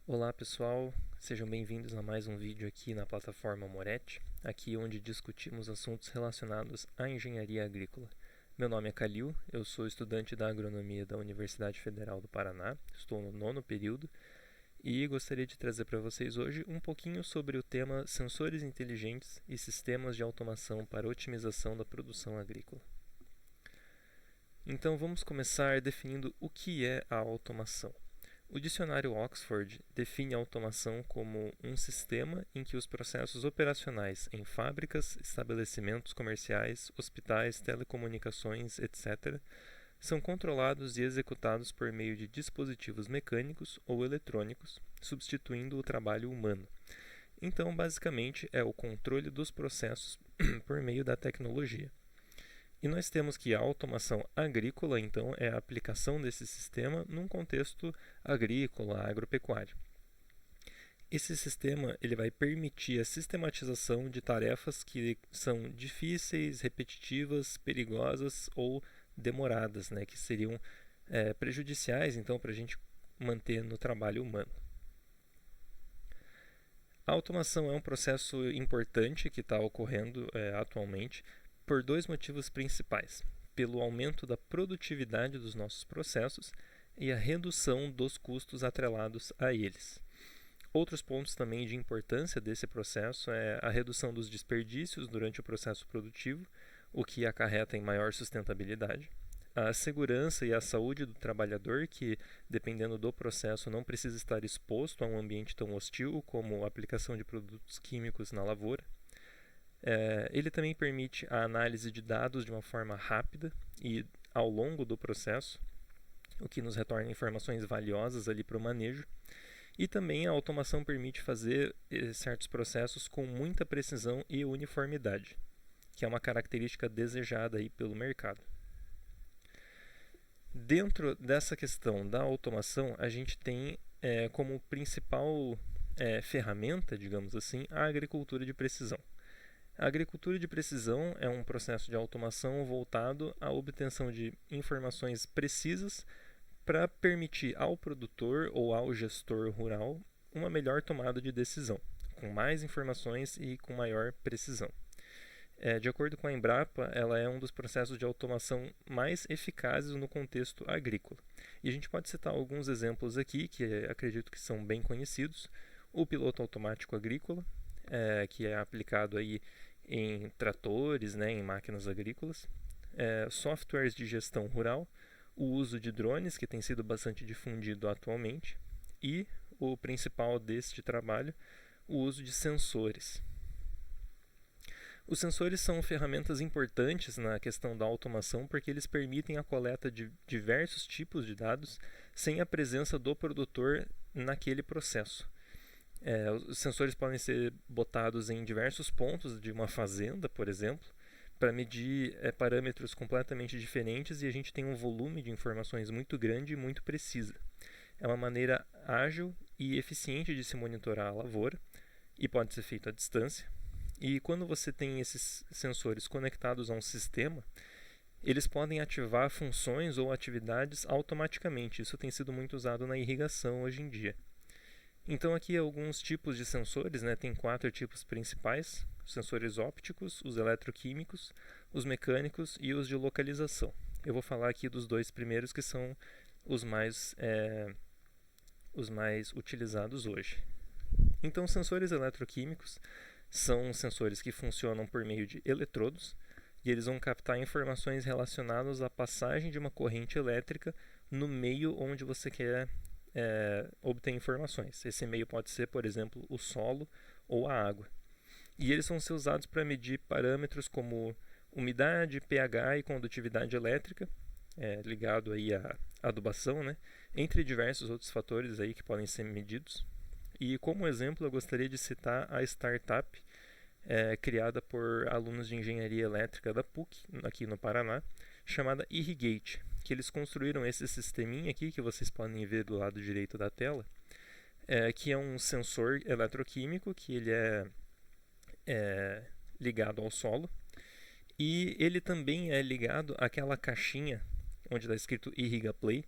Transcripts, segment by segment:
Olá pessoal, sejam bem-vindos a mais um vídeo aqui na plataforma Moretti, aqui onde discutimos assuntos relacionados à engenharia agrícola. Meu nome é Calil, eu sou estudante da agronomia da Universidade Federal do Paraná, estou no 9º período e gostaria de trazer para vocês hoje um pouquinho sobre o tema sensores inteligentes e sistemas de automação para otimização da produção agrícola. Então vamos começar definindo o que é a automação. O dicionário Oxford define a automação como um sistema em que os processos operacionais em fábricas, estabelecimentos comerciais, hospitais, telecomunicações, etc., são controlados e executados por meio de dispositivos mecânicos ou eletrônicos, substituindo o trabalho humano. Então, basicamente, é o controle dos processos por meio da tecnologia. E nós temos que a automação agrícola, então, é a aplicação desse sistema num contexto agrícola, agropecuário. Esse sistema ele vai permitir a sistematização de tarefas que são difíceis, repetitivas, perigosas ou demoradas, né, que seriam prejudiciais, então, para a gente manter no trabalho humano. A automação é um processo importante que está ocorrendo atualmente, por dois motivos principais: pelo aumento da produtividade dos nossos processos e a redução dos custos atrelados a eles. Outros pontos também de importância desse processo é a redução dos desperdícios durante o processo produtivo, o que acarreta em maior sustentabilidade, a segurança e a saúde do trabalhador, que, dependendo do processo, não precisa estar exposto a um ambiente tão hostil como a aplicação de produtos químicos na lavoura. Ele também permite a análise de dados de uma forma rápida e ao longo do processo, o que nos retorna informações valiosas ali para o manejo. E também a automação permite fazer certos processos com muita precisão e uniformidade, que é uma característica desejada aí pelo mercado. Dentro dessa questão da automação, a gente tem como principal ferramenta, digamos assim, a agricultura de precisão. A agricultura de precisão é um processo de automação voltado à obtenção de informações precisas para permitir ao produtor ou ao gestor rural uma melhor tomada de decisão, com mais informações e com maior precisão. De acordo com a Embrapa, ela é um dos processos de automação mais eficazes no contexto agrícola. E a gente pode citar alguns exemplos aqui, que acredito que são bem conhecidos. O piloto automático agrícola, que é aplicado aí em tratores, né, em máquinas agrícolas, softwares de gestão rural, o uso de drones, que tem sido bastante difundido atualmente, e o principal deste trabalho, o uso de sensores. Os sensores são ferramentas importantes na questão da automação porque eles permitem a coleta de diversos tipos de dados sem a presença do produtor naquele processo. Os sensores podem ser botados em diversos pontos de uma fazenda, por exemplo, para medir parâmetros completamente diferentes, e a gente tem um volume de informações muito grande e muito precisa. É uma maneira ágil e eficiente de se monitorar a lavoura e pode ser feito à distância. E quando você tem esses sensores conectados a um sistema, eles podem ativar funções ou atividades automaticamente. Isso tem sido muito usado na irrigação hoje em dia. Então aqui alguns tipos de sensores, né? Tem 4 tipos principais: os sensores ópticos, os eletroquímicos, os mecânicos e os de localização. Eu vou falar aqui dos 2 primeiros, que são os mais utilizados hoje. Então, sensores eletroquímicos são sensores que funcionam por meio de eletrodos, e eles vão captar informações relacionadas à passagem de uma corrente elétrica no meio onde você quer obter informações. Esse meio pode ser, por exemplo, o solo ou a água. E eles vão ser usados para medir parâmetros como umidade, pH e condutividade elétrica, ligado aí à adubação, né? Entre diversos outros fatores aí que podem ser medidos. E como exemplo, eu gostaria de citar a startup criada por alunos de engenharia elétrica da PUC, aqui no Paraná, chamada Irrigate, que eles construíram esse sisteminha aqui, que vocês podem ver do lado direito da tela, que é um sensor eletroquímico, que ele é ligado ao solo, e ele também é ligado àquela caixinha onde está escrito Irriga Play,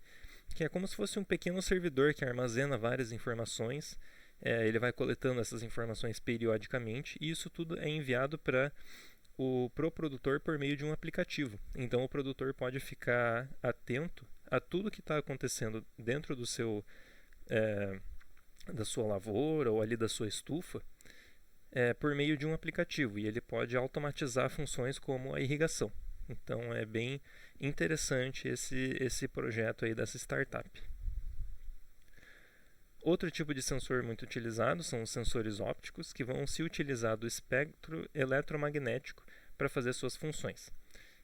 que é como se fosse um pequeno servidor que armazena várias informações. Ele vai coletando essas informações periodicamente e isso tudo é enviado para pro produtor por meio de um aplicativo. Então o produtor pode ficar atento a tudo que está acontecendo dentro do seu da sua lavoura ou ali da sua estufa por meio de um aplicativo, e ele pode automatizar funções como a irrigação. Então é bem interessante esse projeto aí dessa startup. Outro tipo de sensor muito utilizado são os sensores ópticos, que vão se utilizar do espectro eletromagnético para fazer suas funções.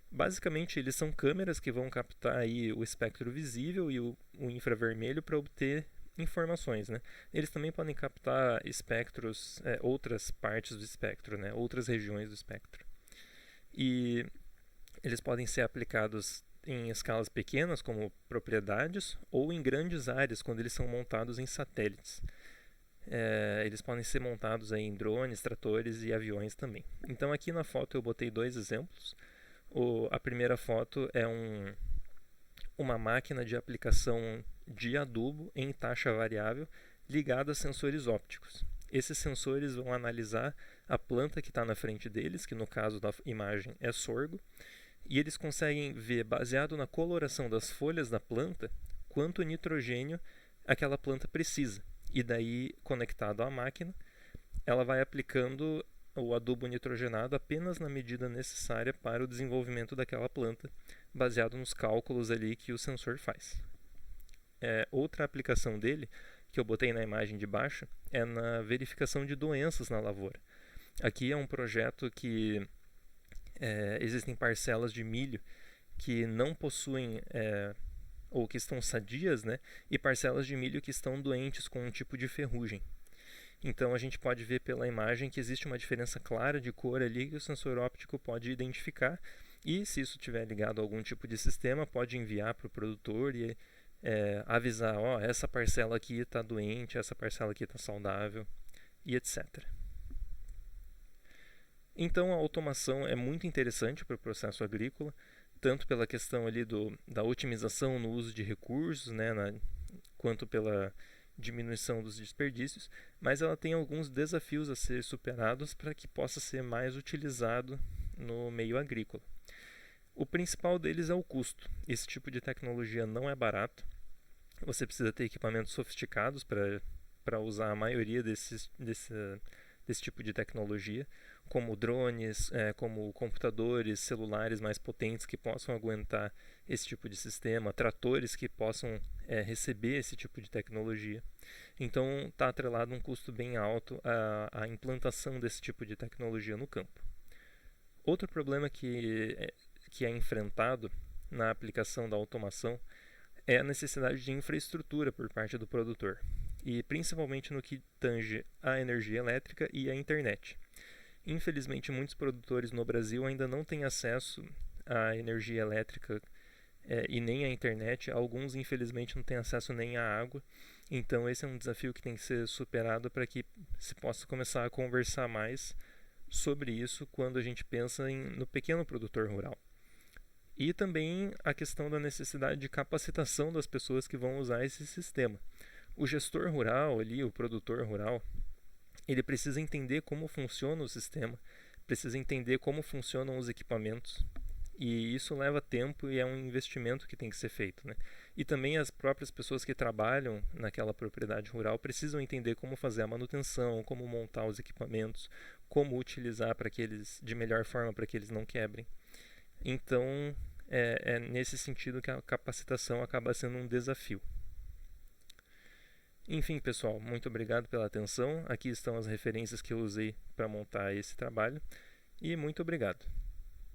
Basicamente, eles são câmeras que vão captar aí o espectro visível e o infravermelho para obter informações, né? Eles também podem captar espectros, outras partes do espectro, né? Outras regiões do espectro. E eles podem ser aplicados em escalas pequenas, como propriedades, ou em grandes áreas, quando eles são montados em satélites. Eles podem ser montados aí em drones, tratores e aviões também. Então aqui na foto eu botei 2 exemplos. A primeira foto é uma máquina de aplicação de adubo em taxa variável ligada a sensores ópticos. Esses sensores vão analisar a planta que está na frente deles, que no caso da imagem é sorgo, e eles conseguem ver, baseado na coloração das folhas da planta, quanto nitrogênio aquela planta precisa. E daí, conectado à máquina, ela vai aplicando o adubo nitrogenado apenas na medida necessária para o desenvolvimento daquela planta, baseado nos cálculos ali que o sensor faz. Outra aplicação dele, que eu botei na imagem de baixo, é na verificação de doenças na lavoura. Aqui é um projeto que existem parcelas de milho que não possuem ou que estão sadias, né? E parcelas de milho que estão doentes com um tipo de ferrugem. Então a gente pode ver pela imagem que existe uma diferença clara de cor ali que o sensor óptico pode identificar, e se isso estiver ligado a algum tipo de sistema, pode enviar para o produtor e avisar, essa parcela aqui está doente, essa parcela aqui está saudável, e etc. Então a automação é muito interessante para o processo agrícola, tanto pela questão ali da otimização no uso de recursos, né, quanto pela diminuição dos desperdícios, mas ela tem alguns desafios a ser superados para que possa ser mais utilizado no meio agrícola. O principal deles é o custo. Esse tipo de tecnologia não é barato. Você precisa ter equipamentos sofisticados para usar a maioria desse tipo de tecnologia, como drones, como computadores, celulares mais potentes que possam aguentar esse tipo de sistema, tratores que possam receber esse tipo de tecnologia. Então está atrelado um custo bem alto à implantação desse tipo de tecnologia no campo. Outro problema que é enfrentado na aplicação da automação é a necessidade de infraestrutura por parte do produtor, e principalmente no que tange à energia elétrica e à internet. Infelizmente, muitos produtores no Brasil ainda não têm acesso à energia elétrica e nem à internet. Alguns, infelizmente, não têm acesso nem à água. Então, esse é um desafio que tem que ser superado para que se possa começar a conversar mais sobre isso quando a gente pensa no pequeno produtor rural. E também a questão da necessidade de capacitação das pessoas que vão usar esse sistema. O gestor rural, ali, o produtor rural, ele precisa entender como funciona o sistema, precisa entender como funcionam os equipamentos, e isso leva tempo e é um investimento que tem que ser feito, né? E também as próprias pessoas que trabalham naquela propriedade rural precisam entender como fazer a manutenção, como montar os equipamentos, como utilizar para que eles, de melhor forma, para que eles não quebrem. Então, é nesse sentido que a capacitação acaba sendo um desafio. Enfim, pessoal, muito obrigado pela atenção. Aqui estão as referências que eu usei para montar esse trabalho. E muito obrigado.